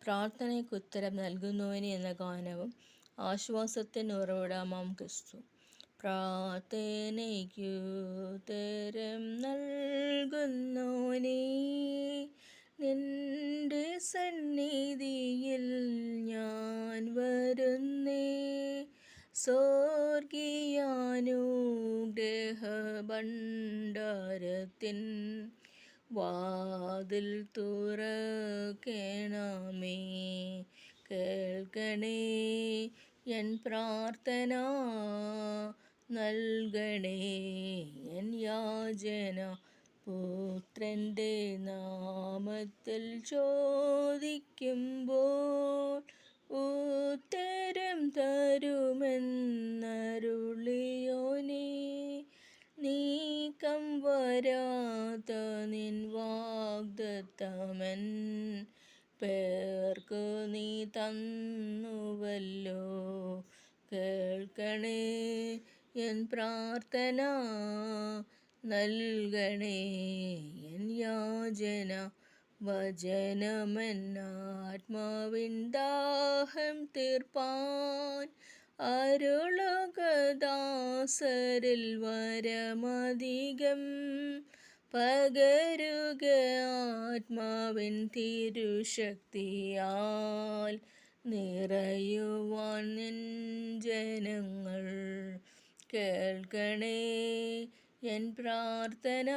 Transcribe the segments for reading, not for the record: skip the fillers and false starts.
പ്രാർത്ഥനയ്ക്ക് ഉത്തരം നൽകുന്നവനെ എന്ന ഗാനവും ആശ്വാസത്തിന് ഉറവിടമാം ക്രിസ്തു. പ്രാർത്ഥനയ്ക്കുത്തരം നൽകുന്നോനേ, നിന്റെ സന്നിധിയിൽ ഞാൻ വരുന്നേ. സ്വർഗീയാനുഗ്രഹഭണ്ഡാരത്തിൻ വാതിൽ തുറക്കണമേ. കേൾക്കണേ എൻ പ്രാർത്ഥന, നൽകണേ എൻ യാചന. പുത്രൻ്റെ നാമത്തിൽ ചോദിക്കുമ്പോൾ ഉത്തരം തരുമെന്നരുളിയോനേ. നീക്കം വരാത്ത നിൻ വാഗ്ദത്തമൻ പേർക്കു നീ തന്നുവല്ലോ. കേൾക്കണേ എൻ പ്രാർത്ഥന, നൽകണേ എൻ യാചന. വചനമെന്നാത്മാവിൻ ദാഹം തീർപ്പാൻ അരുളുക ദാസരിൽ വരമധികം. പകരുക ആത്മാവിൻ തിരുശക്തിയാൽ നിറയുവാൻ നിൻ ജനങ്ങൾ. കേൾക്കണേ എൻ പ്രാർത്ഥന,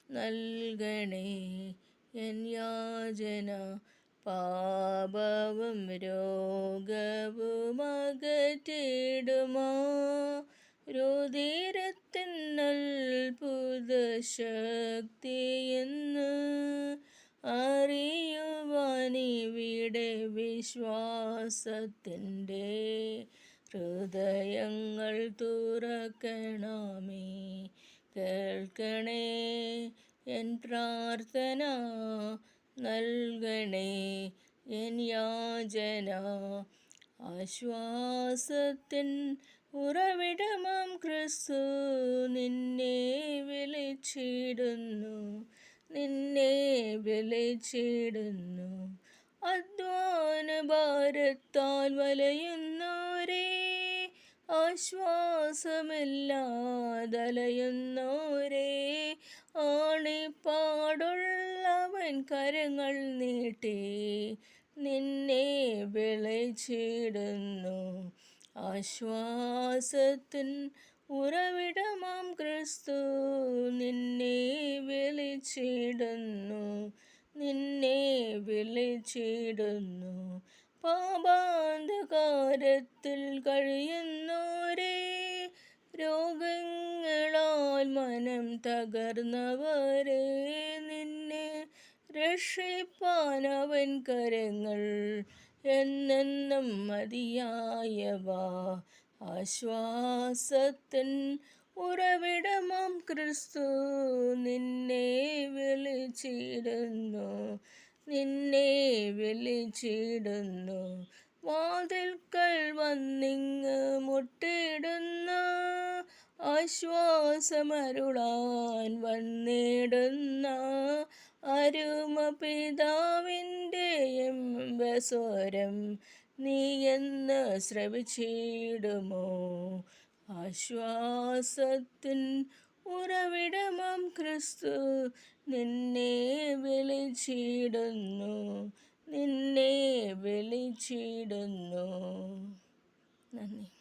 നൽകണേ എൻ യാചന. പാപവും രോഗവും അകറ്റിടുമാ രുധിരത്തിൻ അത്ഭുതശക്തിയെന്ന് അറിയുവാനിവിടെ വിശ്വാസത്തിൻ്റെ ഹൃദയങ്ങൾ തുറക്കണമേ. കേൾക്കണേ എൻ പ്രാർത്ഥന, നൽകണേ എൻ യാചന. ആശ്വാസത്തിൻ ഉറവിടമാം ക്രിസ്തു, നിന്നെ വിളിച്ചിടുന്നു, നിന്നെ വിളിച്ചിടുന്നു. അധ്വാന ഭാരത്താൽ വലയുന്നോരേ, ആശ്വാസമില്ലാതലയുന്നോരേ, ആണിപ്പാടുള്ളവൻ കരങ്ങൾ നീട്ടി നിന്നെ വിളിച്ചിടുന്നു. ആശ്വാസത്തിൻ ഉറവിടമാം ക്രിസ്തു, നിന്നെ വിളിച്ചിടുന്നു, നിന്നെ വിളിച്ചിടുന്നു. പാപാന്ധകാരത്തിൽ കഴിയുന്നോരേ, രോഗങ്ങളാൽ മനം തകർന്നവരെ, നിന്നെ രക്ഷിപ്പാനവൻ കരങ്ങൾ എന്നെന്നും മതിയായവ. ആശ്വാസത്തിൻ ഉറവിടമാം ക്രിസ്തു, നിന്നെ വിളിച്ചിടുന്നു, നിന്നെ വിളിച്ചിടുന്നു. വാതിൽക്കൽ വന്നിങ്ങ് മുട്ടിടുന്ന, ആശ്വാസമരുളാൻ വന്നിടുന്ന അരുമപിതാവിൻ്റെ എംബസ്വരം നീയെന്ന് ശ്രവിച്ചിടുമോ. ആശ്വാസത്തിൻ ഉറവിടമാം ക്രിസ്തു, നിന്നെ വിളിച്ചിടുന്നു, നിന്നെ വിളിച്ചിടുന്നു. നന്ദി.